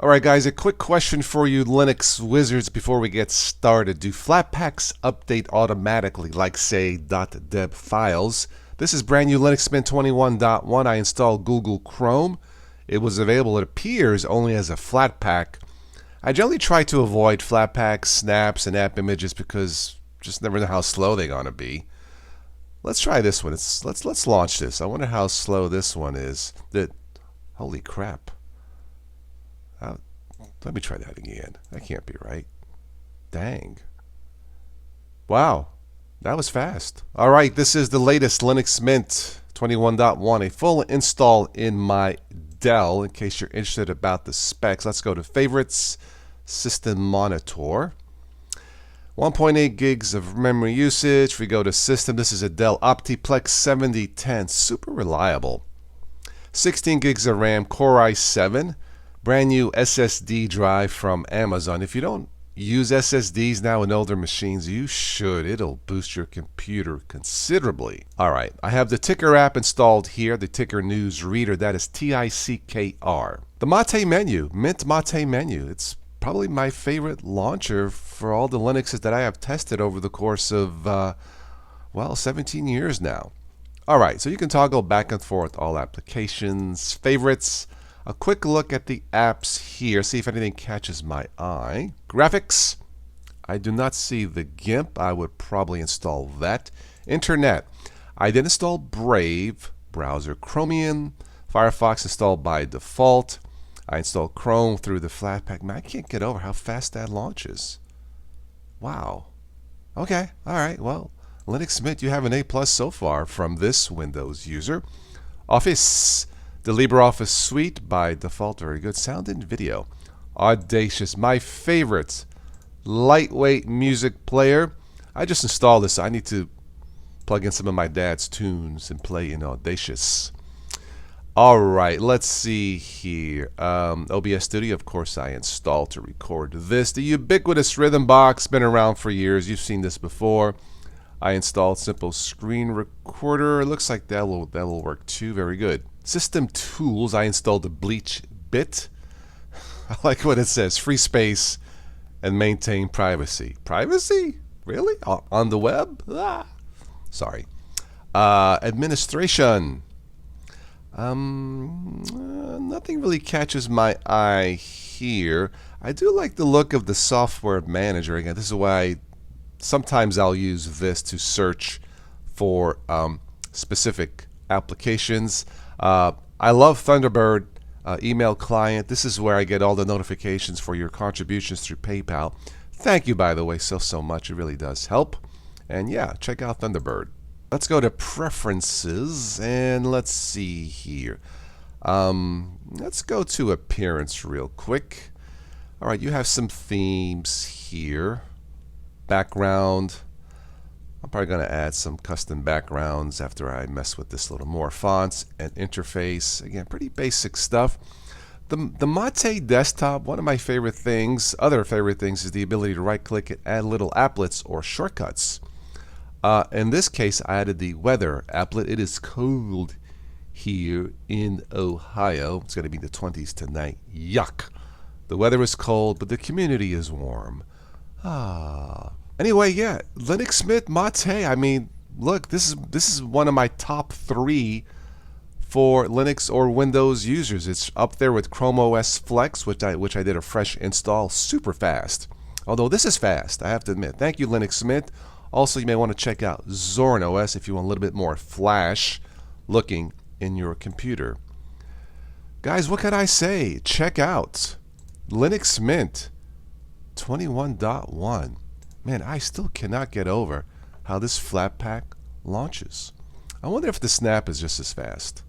Alright guys, a quick question for you Linux wizards before we get started. Do Flatpaks update automatically like say .deb files? This is brand new Linux Mint 21.1. I installed Google Chrome. It was available, it appears, only as a Flatpak. I generally try to avoid Flatpak snaps and app images because just never know how slow they're gonna be. Let's try this one. Let's launch this. I wonder how slow this one is. Holy crap. Let me try that again. That can't be right. Dang. Wow. That was fast. Alright, this is the latest Linux Mint 21.1. A full install in my DELL in case you're interested about the specs. Let's go to Favorites, System Monitor. 1.8 gigs of memory usage. We go to System. This is a DELL Optiplex 7010. Super reliable. 16 gigs of RAM, Core i7. Brand new SSD drive from Amazon. If you don't use SSDs now in older machines, you should. It'll boost your computer considerably. Alright, I have the Ticker app installed here, the Ticker News Reader. That is Tickr. The Mate menu, Mint Mate menu. It's probably my favorite launcher for all the Linuxes that I have tested over the course of, 17 years now. Alright, so you can toggle back and forth all applications, favorites. A quick look at the apps here, see if anything catches my eye. Graphics, I do not see the GIMP. I would probably install that. Internet, I did install Brave, browser Chromium, Firefox installed by default. I installed Chrome through the Flatpak. Man, I can't get over how fast that launches. Wow. Okay, alright, well, Linux Mint, you have an A+ so far from this Windows user. Office. The LibreOffice Suite by default, very good. Sound and video. Audacious, my favorite lightweight music player. I just installed this. I need to plug in some of my dad's tunes and play in Audacious. Alright, let's see here. OBS Studio, of course, I installed to record this. The ubiquitous Rhythm Box, been around for years. You've seen this before. I installed Simple Screen Recorder. It looks like that'll work too. Very good. System Tools, I installed the Bleach Bit. I like what it says. Free space and maintain privacy. Privacy? Really? On the web? Ah. Sorry. Administration. Nothing really catches my eye here. I do like the look of the software manager. Again, this is why sometimes I'll use this to search for specific applications. I love Thunderbird email client. This is where I get all the notifications for your contributions through PayPal. Thank you, by the way, so much. It really does help. And yeah, check out Thunderbird. Let's go to Preferences and let's see here. Let's go to Appearance real quick. All right, you have some themes here. Background. I'm probably going to add some custom backgrounds after I mess with this a little more. Fonts and interface. Again, pretty basic stuff. The Mate desktop, one of my favorite things, other favorite things, is the ability to right-click and add little applets or shortcuts. In this case, I added the weather applet. It is cold here in Ohio. It's going to be in the 20s tonight. Yuck. The weather is cold, but the community is warm. Anyway, yeah, Linux Mint Mate. I mean, look, this is one of my top 3 for Linux or Windows users. It's up there with Chrome OS Flex, which I did a fresh install, super fast. Although this is fast, I have to admit. Thank you, Linux Mint. Also, you may want to check out Zorin OS if you want a little bit more flash looking in your computer. Guys, what can I say? Check out Linux Mint 21.1. Man, I still cannot get over how this Flatpak launches. I wonder if the snap is just as fast.